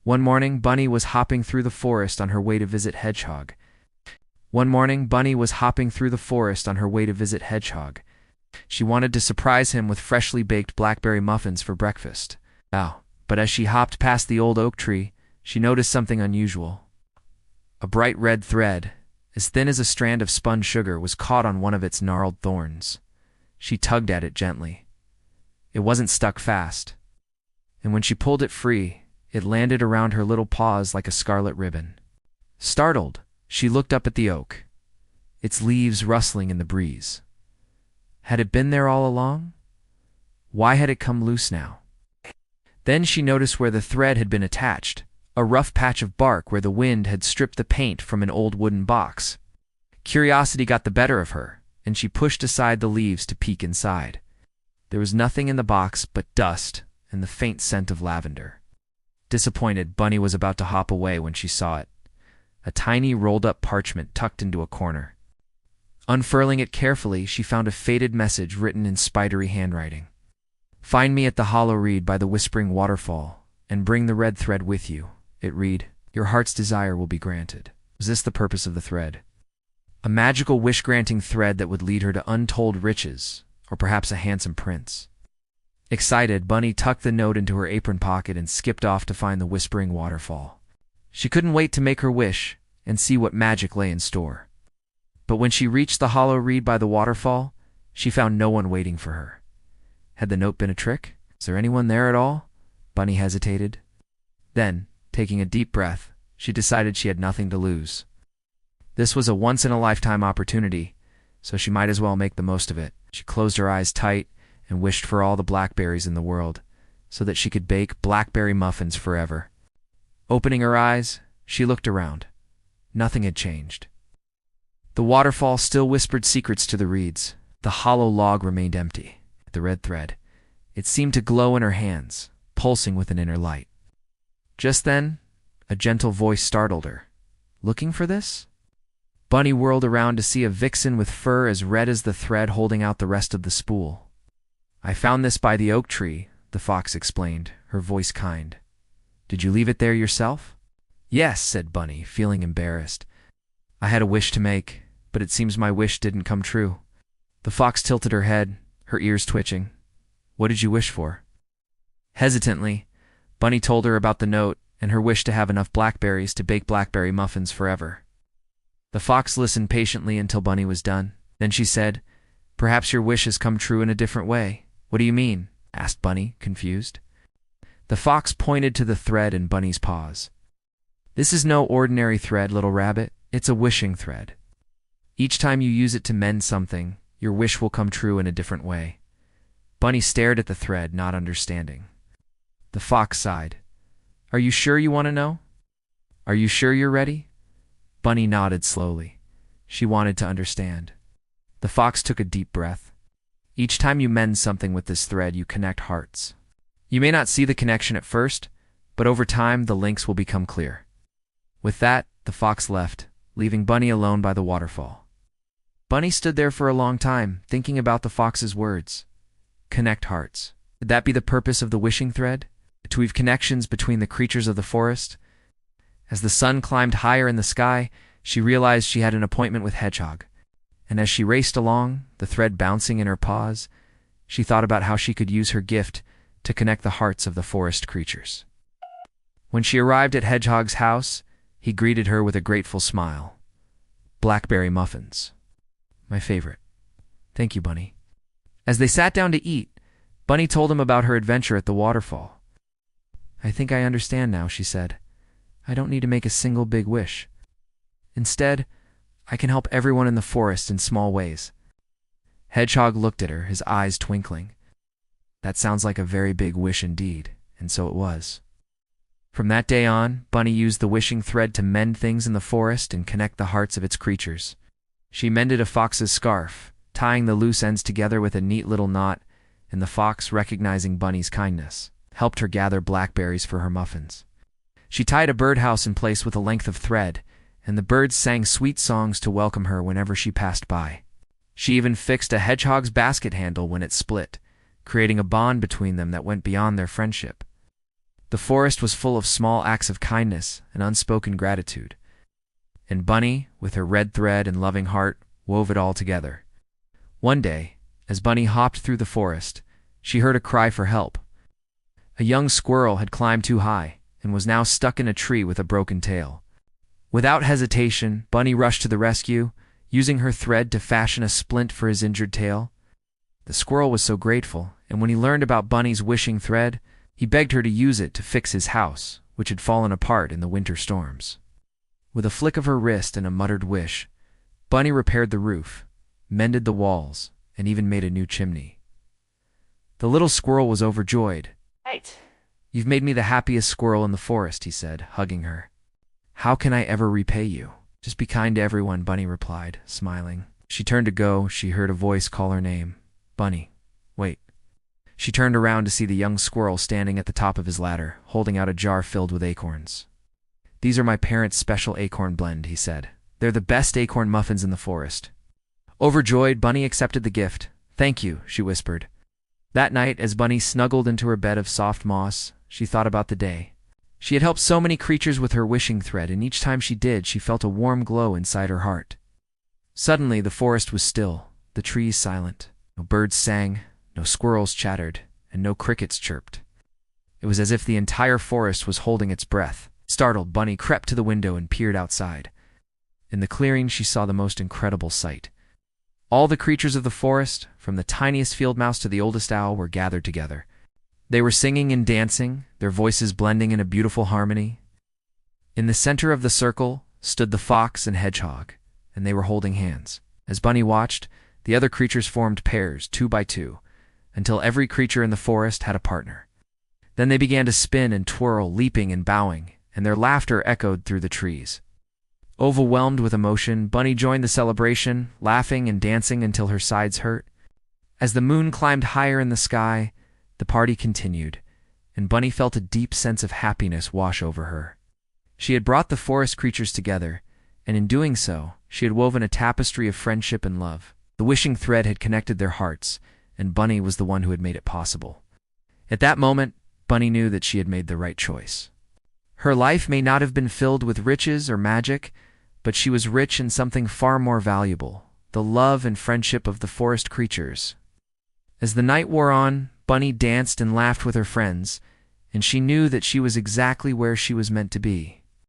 One morning, Bunny was hopping through the forest on her way to visit Hedgehog. One morning, Bunny was hopping through the forest on her way to visit Hedgehog. She wanted to surprise him with freshly baked blackberry muffins for breakfast. But as she hopped past the old oak tree, she noticed something unusual. A bright red thread, as thin as a strand of spun sugar, was caught on one of its gnarled thorns. She tugged at it gently. It wasn't stuck fast, and when she pulled it free, it landed around her little paws like a scarlet ribbon. Startled, she looked up at the oak, its leaves rustling in the breeze. Had it been there all along? Why had it come loose now? Then she noticed where the thread had been attached, a rough patch of bark where the wind had stripped the paint from an old wooden box. Curiosity got the better of her, and she pushed aside the leaves to peek inside. There was nothing in the box but dust and the faint scent of lavender. Disappointed, Bunny was about to hop away when she saw it. A tiny rolled-up parchment tucked into a corner. Unfurling it carefully, she found a faded message written in spidery handwriting. "Find me at the hollow reed by the whispering waterfall, and bring the red thread with you." It read, "Your heart's desire will be granted." Was this the purpose of the thread? A magical wish-granting thread that would lead her to untold riches, or perhaps a handsome prince. Excited, Bunny tucked the note into her apron pocket and skipped off to find the whispering waterfall. She couldn't wait to make her wish and see what magic lay in store. But when she reached the hollow reed by the waterfall, she found no one waiting for her. Had the note been a trick? Was there anyone there at all? Bunny hesitated. Then, taking a deep breath, she decided she had nothing to lose. This was a once-in-a-lifetime opportunity, so she might as well make the most of it. She closed her eyes tight and wished for all the blackberries in the world, so that she could bake blackberry muffins forever. Opening her eyes, she looked around. Nothing had changed. The waterfall still whispered secrets to the reeds. The hollow log remained empty. The red thread, it seemed to glow in her hands, pulsing with an inner light. Just then, a gentle voice startled her. "Looking for this?" Bunny whirled around to see a vixen with fur as red as the thread holding out the rest of the spool. "I found this by the oak tree," the fox explained, her voice kind. "Did you leave it there yourself?" "Yes," said Bunny, feeling embarrassed. "I had a wish to make, but it seems my wish didn't come true." The fox tilted her head, her ears twitching. "What did you wish for?" Hesitantly, Bunny told her about the note and her wish to have enough blackberries to bake blackberry muffins forever. The fox listened patiently until Bunny was done. Then she said, "Perhaps your wish has come true in a different way." "What do you mean?" asked Bunny, confused. The fox pointed to the thread in Bunny's paws. "This is no ordinary thread, little rabbit. It's a wishing thread. Each time you use it to mend something, your wish will come true in a different way." Bunny stared at the thread, not understanding. The fox sighed. "Are you sure you want to know? Are you sure you're ready?" Bunny nodded slowly. She wanted to understand. The fox took a deep breath. "Each time you mend something with this thread, you connect hearts. You may not see the connection at first, but over time the links will become clear." With that, the fox left, leaving Bunny alone by the waterfall. Bunny stood there for a long time, thinking about the fox's words. Connect hearts. Could that be the purpose of the wishing thread? To weave connections between the creatures of the forest? As the sun climbed higher in the sky, she realized she had an appointment with Hedgehog. And as she raced along, the thread bouncing in her paws, she thought about how she could use her gift to connect the hearts of the forest creatures. When she arrived at Hedgehog's house, he greeted her with a grateful smile. "Blackberry muffins. My favorite. Thank you, Bunny." As they sat down to eat, Bunny told him about her adventure at the waterfall. "I think I understand now," she said. "I don't need to make a single big wish. Instead, I can help everyone in the forest in small ways." Hedgehog looked at her, his eyes twinkling. That sounds like a very big wish indeed, and so it was. From that day on, Bunny used the wishing thread to mend things in the forest and connect the hearts of its creatures. She mended a fox's scarf, tying the loose ends together with a neat little knot, and the fox, recognizing Bunny's kindness, helped her gather blackberries for her muffins. She tied a birdhouse in place with a length of thread, and the birds sang sweet songs to welcome her whenever she passed by. She even fixed a hedgehog's basket handle when it split, creating a bond between them that went beyond their friendship. The forest was full of small acts of kindness and unspoken gratitude. And Bunny, with her red thread and loving heart, wove it all together. One day, as Bunny hopped through the forest, she heard a cry for help. A young squirrel had climbed too high and was now stuck in a tree with a broken tail. Without hesitation, Bunny rushed to the rescue, using her thread to fashion a splint for his injured tail. The squirrel was so grateful, and when he learned about Bunny's wishing thread, he begged her to use it to fix his house, which had fallen apart in the winter storms. With a flick of her wrist and a muttered wish, Bunny repaired the roof, mended the walls, and even made a new chimney. The little squirrel was overjoyed. Right. "You've made me the happiest squirrel in the forest," he said, hugging her. "How can I ever repay you?" "Just be kind to everyone," Bunny replied, smiling. She turned to go. She heard a voice call her name. "Bunny, wait." She turned around to see the young squirrel standing at the top of his ladder, holding out a jar filled with acorns. "These are my parents' special acorn blend," he said. "They're the best acorn muffins in the forest." Overjoyed, Bunny accepted the gift. "Thank you," she whispered. That night, as Bunny snuggled into her bed of soft moss, she thought about the day. She had helped so many creatures with her wishing thread, and each time she did, she felt a warm glow inside her heart. Suddenly, the forest was still, the trees silent. No birds sang, no squirrels chattered, and no crickets chirped. It was as if the entire forest was holding its breath. Startled, Bunny crept to the window and peered outside. In the clearing, she saw the most incredible sight. All the creatures of the forest, from the tiniest field mouse to the oldest owl, were gathered together. They were singing and dancing, their voices blending in a beautiful harmony. In the center of the circle stood the fox and hedgehog, and they were holding hands. As Bunny watched, the other creatures formed pairs, 2 by 2, until every creature in the forest had a partner. Then they began to spin and twirl, leaping and bowing, and their laughter echoed through the trees. Overwhelmed with emotion, Bunny joined the celebration, laughing and dancing until her sides hurt. As the moon climbed higher in the sky, the party continued, and Bunny felt a deep sense of happiness wash over her. She had brought the forest creatures together, and in doing so, she had woven a tapestry of friendship and love. The wishing thread had connected their hearts, and Bunny was the one who had made it possible. At that moment, Bunny knew that she had made the right choice. Her life may not have been filled with riches or magic, but she was rich in something far more valuable, the love and friendship of the forest creatures. As the night wore on, Bunny danced and laughed with her friends, and she knew that she was exactly where she was meant to be.